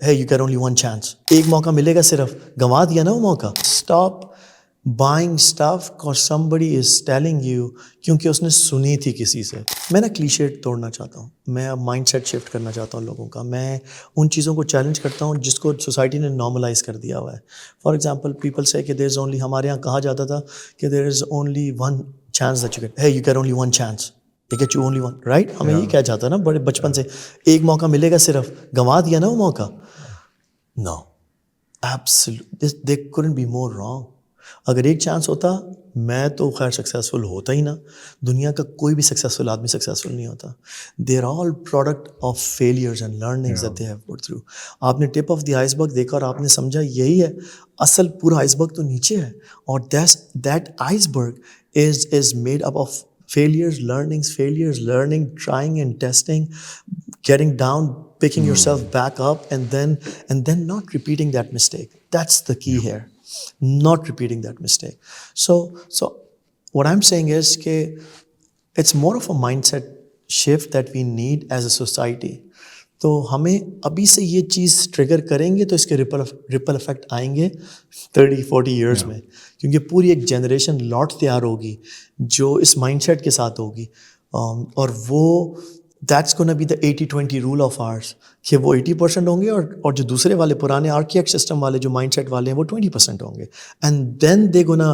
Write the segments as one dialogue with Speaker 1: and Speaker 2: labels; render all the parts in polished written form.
Speaker 1: है you can only one chance, एक मौका मिलेगा सिर्फ, गंवा दिया ना वो मौका। Stop buying stuff cause somebody is telling you, क्योंकि उसने सुनी थी किसी से। मैं ना क्लीशे तोड़ना चाहता हूँ, मैं माइंडसेट शिफ्ट करना चाहता हूँ लोगों का, मैं उन चीज़ों को चैलेंज करता हूँ जिसको सोसाइटी ने नॉर्मलाइज कर दिया हुआ है। फॉर एग्जाम्पल पीपल से कि देयर इज़ ओनली, हमारे यहाँ कहा जाता था कि there is only one chance that you get, है you can only one chance, you get you only one, right. हमें ये क्या जाता है ना बड़े बचपन से, एक मौका मिलेगा सिर्फ, गंवा दिया ना वो मौका। No, absolute, they couldn't be more wrong. अगर एक चांस होता, मैं तो खैर सक्सेसफुल होता ही ना। दुनिया का कोई भी सक्सेसफुल आदमी सक्सेसफुल नहीं होता। They are all product of failures and learnings that they have put through. आपने टिप ऑफ द आइसबर्ग देखा और आपने समझा यही है, असल पूरा आइसबर्ग तो नीचे है। और that iceberg is made up of failures, learning, trying and testing, getting down, picking yourself back up, and then not repeating that mistake. That's the key here. Not repeating that mistake. So what I'm saying is that it's more of a mindset shift that we need as a society. तो हमें अभी से ये चीज़ trigger करेंगे तो इसके ripple effect आएंगे 30-40 years में, क्योंकि पूरी एक जनरेशन लॉट तैयार होगी जो इस माइंडसेट के साथ होगी। और वो that's gonna be the 80-20 rule of hours, कि वो 80% होंगे और जो दूसरे वाले पुराने आर्किटेक्ट सिस्टम वाले जो माइंडसेट वाले हैं वो 20% होंगे। And then they gonna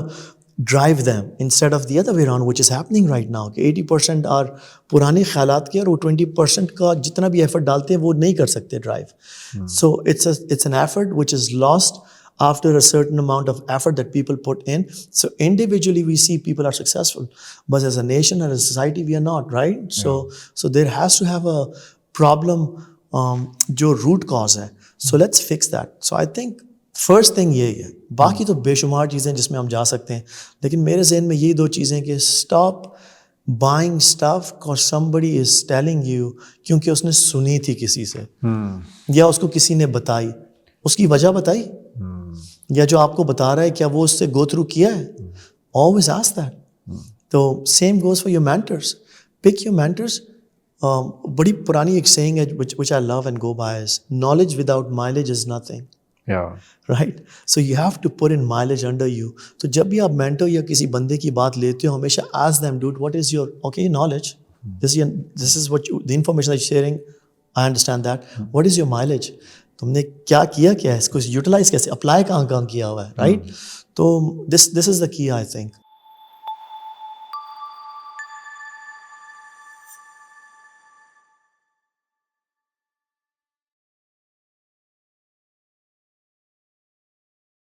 Speaker 1: drive them instead of the other way around, which is happening right now, कि 80% are पुराने ख्यालात के और वो 20% का जितना भी एफर्ट डालते हैं वो नहीं कर सकते drive. So it's an effort which is lost after a certain amount of effort that people put in. So individually we see people are successful, but as a nation or as a society we are not, right? So there has to have a problem जो root cause है. So let's fix that. So I think first thing यही है, बाकी तो बेशुमार चीज़ें जिसमें हम जा सकते हैं, लेकिन मेरे जहन में यही दो चीज़ें कि stop buying stuff cause somebody is telling you, क्योंकि उसने सुनी थी किसी से या उसको किसी ने बताई, उसकी वजह बताई, या जो आपको बता रहा है क्या वो उससे गो थ्रू किया है। Always ask that. तो same goes for your mentors, pick your mentors. बड़ी पुरानी एक सेइंग है which I love and go by is knowledge without mileage is nothing. Right, so you have to put in mileage under you. तो जब भी आप mentor या किसी बंदे की बात लेते हो, हमेशा ask them, dude what is your okay knowledge, this is what the information I sharing, I understand that, what is your mileage, तुमने क्या किया, क्या है इसको यूटिलाइज कैसे, अप्लाई कहाँ किया हुआ है, राइट। तो this is the key I think.